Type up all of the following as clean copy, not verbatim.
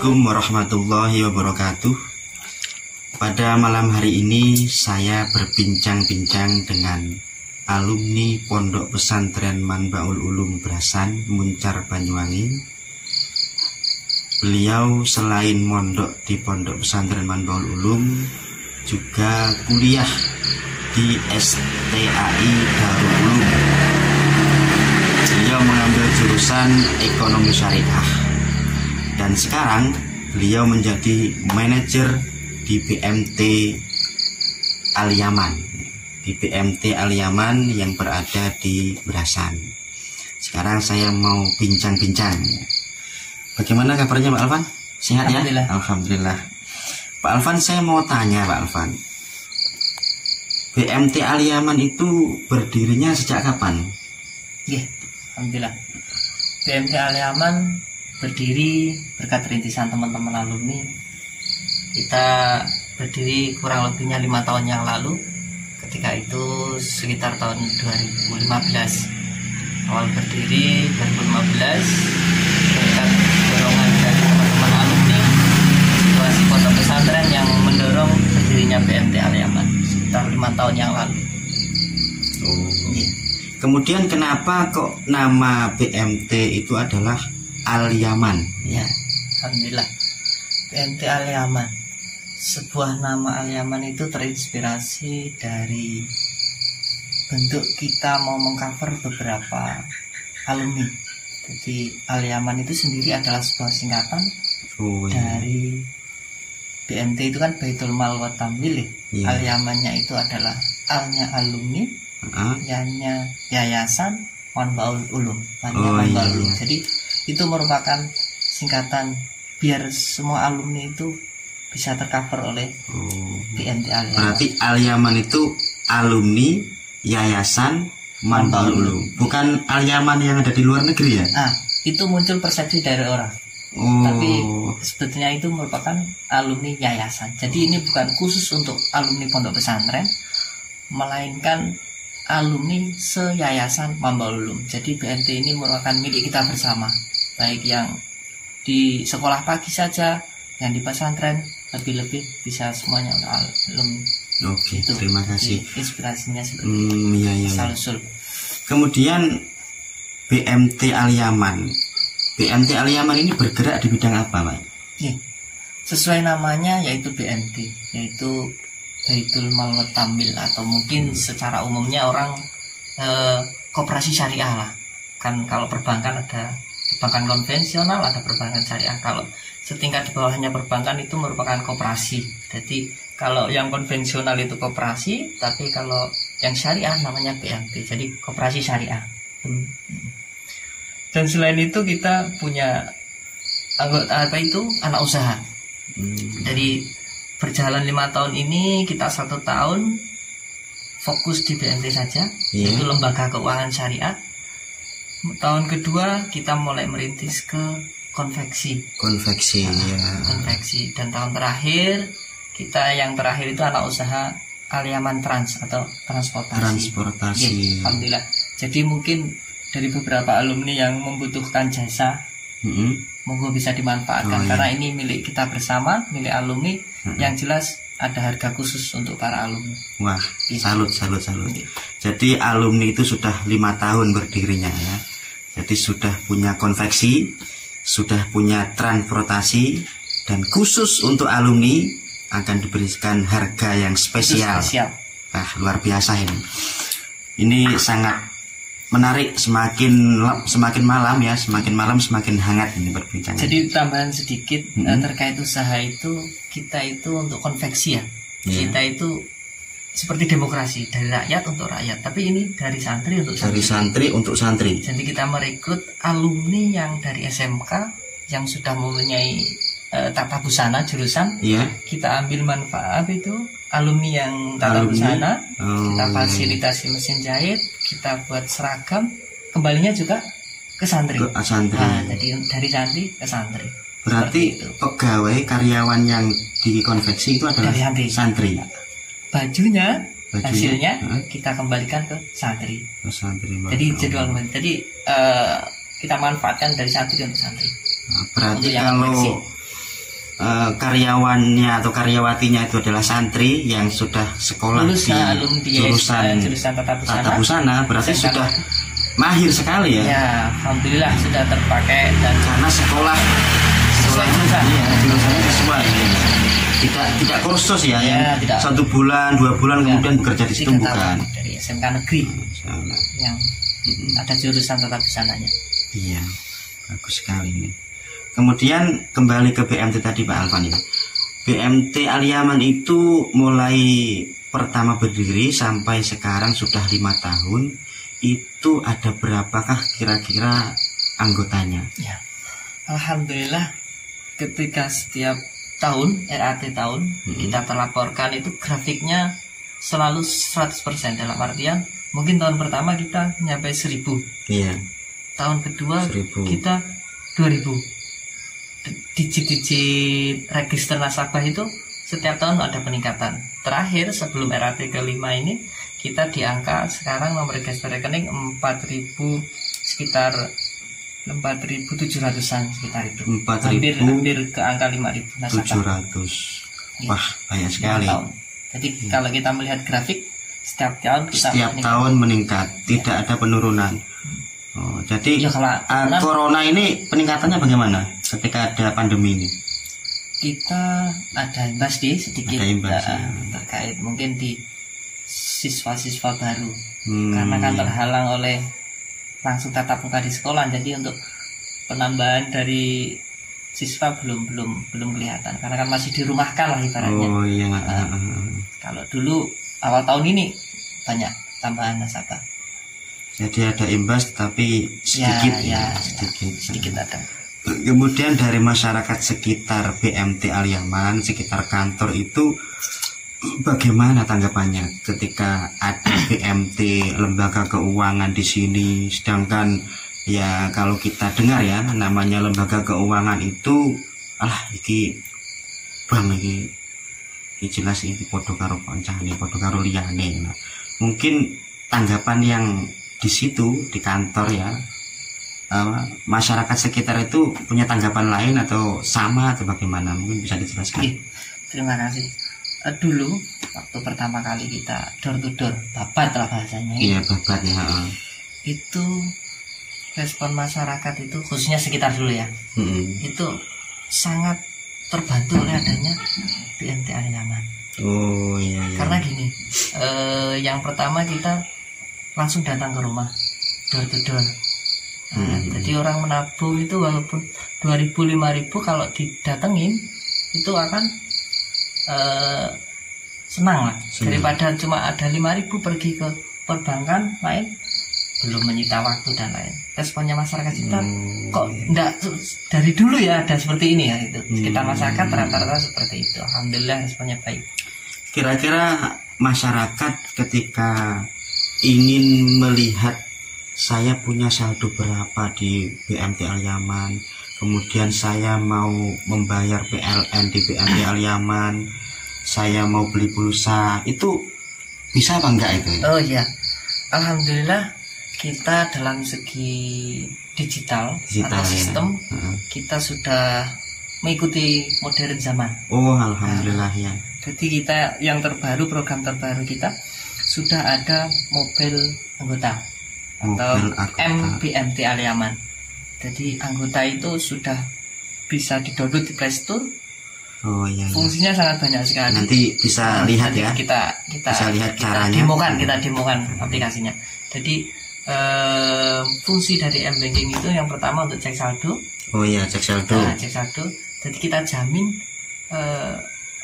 Assalamualaikum warahmatullahi wabarakatuh. Pada malam hari ini saya berbincang-bincang dengan alumni Pondok Pesantren Manbaul Ulum Brasan, Muncar, Banyuwangi. Beliau selain mondok di Pondok Pesantren Manbaul Ulum, juga kuliah di STAI Darul Ulum. Beliau mengambil jurusan Ekonomi Syariah. Dan sekarang beliau menjadi manajer di BMT Al-Yaman, di BMT Al-Yaman yang berada di Brasan. Sekarang saya mau bincang-bincang. Bagaimana kabarnya Pak Alvan? Sehat ya? Alhamdulillah. Alhamdulillah. Pak Alvan, saya mau tanya Pak Alvan, BMT Al-Yaman itu berdirinya sejak kapan? Iya, alhamdulillah. BMT Al-Yaman berdiri berkat rintisan teman-teman alumni. Kita berdiri kurang lebihnya 5 tahun yang lalu. Ketika itu sekitar tahun 2015. Awal berdiri 2015 berkat dorongan dari teman-teman alumni, situasi pondok pesantren yang mendorong berdirinya BMT Al-Yaman sekitar 5 tahun yang lalu. Iya. Kemudian kenapa kok nama BMT itu adalah Al-Yaman? Ya, alhamdulillah. BMT Al-Yaman, sebuah nama Al-Yaman itu terinspirasi dari bentuk kita mau mengcover beberapa alumni. Jadi Al-Yaman itu sendiri adalah sebuah singkatan dari BMT itu kan Baitul Mal wa Tamwil. Ya. Al-Yamannya itu adalah Al-nya alumni, Y-nya yayasan, Manbaul Ulum. Manbaul Ulum. Jadi itu merupakan singkatan biar semua alumni itu bisa tercover oleh BMT Al-Yaman. Berarti Al-Yaman itu alumni yayasan Manbaul Ulum, bukan Al-Yaman yang ada di luar negeri ya? Itu muncul persepsi dari orang. Tapi sebetulnya itu merupakan alumni yayasan. Jadi ini bukan khusus untuk alumni pondok pesantren, melainkan alumni se-yayasan Manbaul Ulum. Jadi BMT ini merupakan milik kita bersama, baik yang di sekolah pagi saja, yang di pesantren, lebih-lebih bisa semuanya untuk alumni. Oke, itu, terima kasih. Inspirasinya seperti iya. Salusul. Kemudian BMT Al-Yaman. BMT Al-Yaman ini bergerak di bidang apa, Pak? Sesuai namanya yaitu BMT, yaitu Baitul Mal wa Tamwil, atau mungkin secara umumnya orang koperasi syariah lah. Kan kalau perbankan ada perbankan konvensional, ada perbankan syariah. Kalau setingkat di bawahnya perbankan itu merupakan koperasi. Jadi kalau yang konvensional itu koperasi, tapi kalau yang syariah namanya BMT. Jadi koperasi syariah. Dan selain itu kita punya anggota anak usaha. Jadi berjalan 5 tahun ini kita 1 tahun fokus di BMT saja, yaitu lembaga keuangan syariah. Tahun kedua kita mulai merintis ke konveksi. Konveksi. Dan tahun terakhir yang terakhir itu anak usaha Al-Yaman Trans atau transportasi. Alhamdulillah. Jadi mungkin dari beberapa alumni yang membutuhkan jasa, monggo bisa dimanfaatkan karena ini milik kita bersama, milik alumni. Yang jelas ada harga khusus untuk para alumni. Wah, salut. Jadi alumni itu sudah 5 tahun berdirinya ya. Jadi sudah punya konveksi, sudah punya transportasi, dan khusus untuk alumni akan diberikan harga yang spesial. Wah, luar biasa ini. Ini sangat menarik, semakin malam semakin hangat ini perbincangan. Jadi tambahan sedikit terkait usaha itu, kita itu untuk konveksi ya. Kita itu seperti demokrasi, dari rakyat untuk rakyat, tapi ini dari santri untuk santri. Dari santri untuk santri. Jadi kita merekrut alumni yang dari SMK yang sudah mempunyai tata busana jurusan. Kita ambil manfaat itu alumni yang tata busana, kita fasilitasi mesin jahit, kita buat seragam, kembalinya juga ke santri. Jadi dari santri ke santri. Berarti pegawai karyawan yang dikonveksi itu adalah dari santri. Bajunya hasilnya kita kembalikan ke santri. Jadi jadwal, jadi kita manfaatkan dari santri untuk santri. Berarti kalau karyawannya atau karyawatinya itu adalah santri yang sudah sekolah di jurusan tata busana, berarti sudah mahir sekali ya. Ya, alhamdulillah sudah terpakai dan karena sekolah jurusan. Iya, jurusannya sesuai. Tidak kursus ya, yang tidak. 1 bulan 2 bulan kemudian bekerja di situ, bukan. Dari SMK negeri yang ada jurusan tata busananya. Iya, bagus sekali ini. Kemudian kembali ke BMT tadi Pak Alvan ya. BMT Al-Yaman itu mulai pertama berdiri sampai sekarang sudah 5 tahun. Itu ada berapakah kira-kira anggotanya? Ya, alhamdulillah ketika setiap tahun RAT tahun kita terlaporkan itu grafiknya selalu 100%, dalam artian mungkin tahun pertama kita nyampe 1000. Iya. Tahun kedua 1000. Kita 2000. Digit-digit register nasabah itu setiap tahun ada peningkatan. Terakhir sebelum RAT ke-5 ini kita di angka sekarang nomor register rekening 4.000, sekitar 4.700-an sekitar itu. 4.000 hampir ke angka 5.000 nasabah. 700. Wah, banyak sekali. Jadi kalau kita melihat grafik setiap tahun meningkat, tidak ada penurunan. Oh, jadi ya, corona ini peningkatannya bagaimana ketika ada pandemi ini? Kita ada imbas sedikit ya. Terkait mungkin di siswa-siswa baru karena kan terhalang oleh langsung tatap muka di sekolah, jadi untuk penambahan dari siswa belum kelihatan karena kan masih dirumahkan lah ibaratnya. Oh iya. Kalau dulu awal tahun ini banyak tambahan nasabah. Jadi ada imbas tapi sedikit sedikit ada. Kemudian dari masyarakat sekitar BMT Al-Yaman, sekitar kantor itu bagaimana tanggapannya ketika ada BMT lembaga keuangan di sini, sedangkan ya kalau kita dengar ya namanya lembaga keuangan itu iki bank iki jelas ini podo karo kancane, podo karo liyane. Nah, mungkin tanggapan yang di situ di kantor ya masyarakat sekitar itu punya tanggapan lain atau sama atau bagaimana, mungkin bisa dijelaskan. Terima kasih. Dulu waktu pertama kali kita door to door, babat lah bahasanya. Iya, babat ya. Itu respon masyarakat itu khususnya sekitar dulu ya, itu sangat terbantu oleh adanya BMT Al-Yaman. Oh iya. Karena gini, yang pertama kita langsung datang ke rumah, door to door. Jadi orang menabung itu walaupun 2.000-5.000 kalau didatengin itu akan senang lah daripada cuma ada 5.000 pergi ke perbankan lain, belum menyita waktu dan lain. Responnya masyarakat kita kok enggak dari dulu ya ada seperti ini ya, itu sekitar masyarakat rata-rata seperti itu. Alhamdulillah responnya baik. Kira-kira masyarakat ketika ingin melihat saya punya saldo berapa di BMT Al-Yaman, kemudian saya mau membayar PLN di BMT Al-Yaman, saya mau beli pulsa, itu bisa apa enggak itu? Oh iya, alhamdulillah kita dalam segi digital atau sistem kita sudah mengikuti modern zaman. Oh alhamdulillah ya. Jadi kita yang terbaru, program terbaru kita sudah ada mobil anggota atau MBMT Al-Yaman. Jadi anggota itu sudah bisa di-download di Play Store. Oh iya. Fungsinya sangat banyak sekali. Nanti bisa lihat ya. Kita bisa lihat caranya. Kita demokan aplikasinya. Jadi fungsi dari M-Banking itu yang pertama untuk cek saldo. Oh iya, cek saldo. Nah, cek saldo. Jadi kita jamin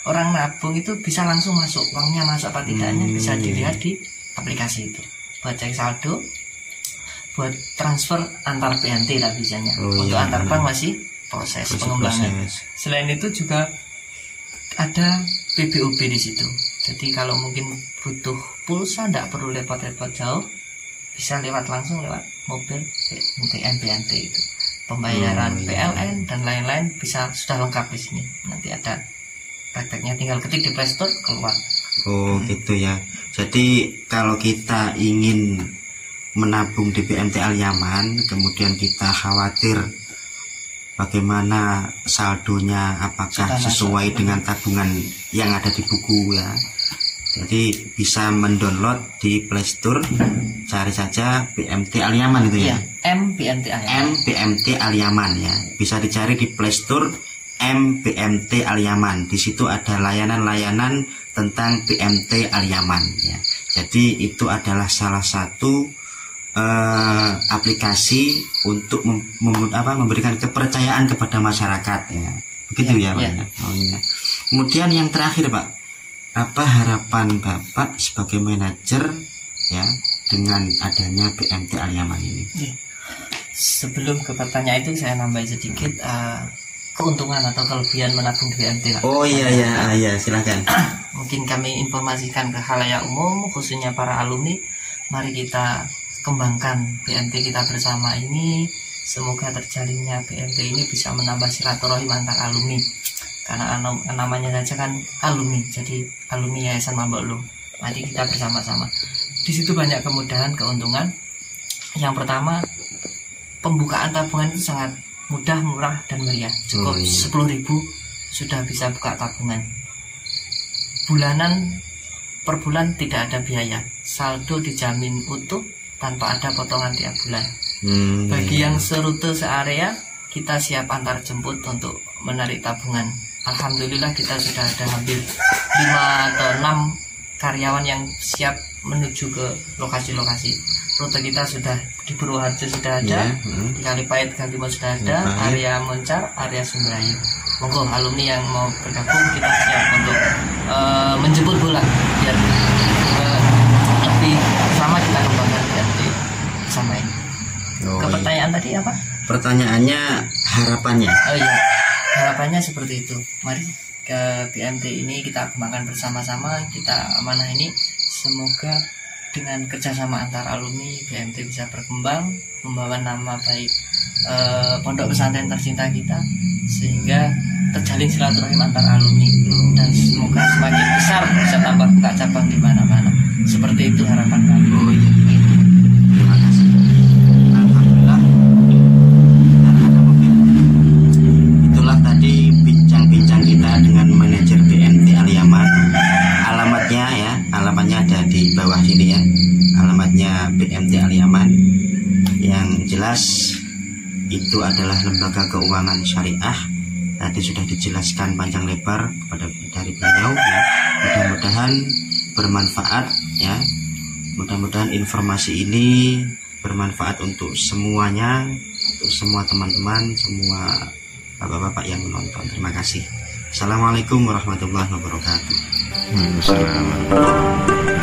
orang nabung itu bisa langsung masuk, uangnya masuk apa tidaknya bisa dilihat di aplikasi itu. Buat cek saldo, buat transfer antar BMT lah biasanya. Untuk antar bank masih proses pengembangan. Selain itu juga ada PBOB di situ. Jadi kalau mungkin butuh pulsa tidak perlu repot-repot jauh, bisa langsung lewat mobil BMT itu. Pembayaran PLN dan lain-lain bisa sudah lengkap di sini. Nanti ada prakteknya, tinggal ketik di Play Store keluar. Oh gitu ya. Jadi kalau kita ingin menabung di BMT Al-Yaman, kemudian kita khawatir bagaimana saldonya, apakah sesuai dengan tabungan yang ada di buku ya. Jadi bisa mendownload di Play Store, cari saja BMT Al-Yaman itu ya. MBMT Al-Yaman. MBMT Al-Yaman ya. Bisa dicari di Play Store MBMT Al-Yaman. Di situ ada layanan-layanan tentang BMT Al-Yaman ya. Jadi itu adalah salah satu aplikasi untuk memberikan kepercayaan kepada masyarakat ya. Begitu ya, Pak. Ya. Oh, ya. Kemudian yang terakhir, Pak, apa harapan Bapak sebagai manajer ya dengan adanya BMT Al-Yaman ini? Sebelum ke pertanyaan itu saya nambahin sedikit keuntungan atau kelebihan menabung di BMT, Pak. Oh iya, silakan. Mungkin kami informasikan ke khalayak umum, khususnya para alumni, mari kita kembangkan BMT kita bersama ini. Semoga terjalinnya BMT ini bisa menambah silaturahim antar alumni. Karena namanya saja kan alumni, jadi alumni Yayasan Mambok Ulum. Mari kita bersama-sama. Di situ banyak kemudahan, keuntungan. Yang pertama, pembukaan tabungan itu sangat mudah, murah, dan meriah. Cukup 10.000 sudah bisa buka tabungan. Bulanan per bulan tidak ada biaya. Saldo dijamin utuh tanpa ada potongan tiap bulan. Bagi yang serute searea, kita siap antar jemput untuk menarik tabungan. Alhamdulillah kita sudah ada hampir 5 atau 6 karyawan yang siap menuju ke lokasi-lokasi. Rute kita sudah di Purwoharjo sudah ada, di Kalipait, Kaltimah sudah ada, area Moncar, area Sumbrayu. Monggo alumni yang mau bergabung, kita siap untuk menjemput bola biar lebih sama kita kembangkan BMT sama ini. Ke pertanyaan tadi apa? Pertanyaannya harapannya. Oh iya, harapannya seperti itu. Mari ke BMT ini kita kembangkan bersama-sama, kita amanah ini. Semoga dengan kerjasama antar alumni BMT bisa berkembang, membawa nama baik pondok pesantren tercinta kita, sehingga terjalin silaturahim antar alumni, dan semoga semakin besar bisa tambah buka cabang di mana-mana. Seperti itu harapan kami. Oh iya. Terima kasih. Alhamdulillah. Itulah tadi bincang-bincang kita dengan manajer BMT Al-Yaman. Alamatnya ada di bawah sini ya. Alamatnya BMT Al-Yaman. Yang jelas itu adalah lembaga keuangan syariah. Tadi sudah dijelaskan panjang lebar dari beliau ya. Mudah-mudahan bermanfaat ya. Mudah-mudahan informasi ini bermanfaat untuk semuanya, untuk semua teman-teman, semua bapak-bapak yang menonton. Terima kasih. Assalamualaikum warahmatullahi wabarakatuh. Waalaikumsalam.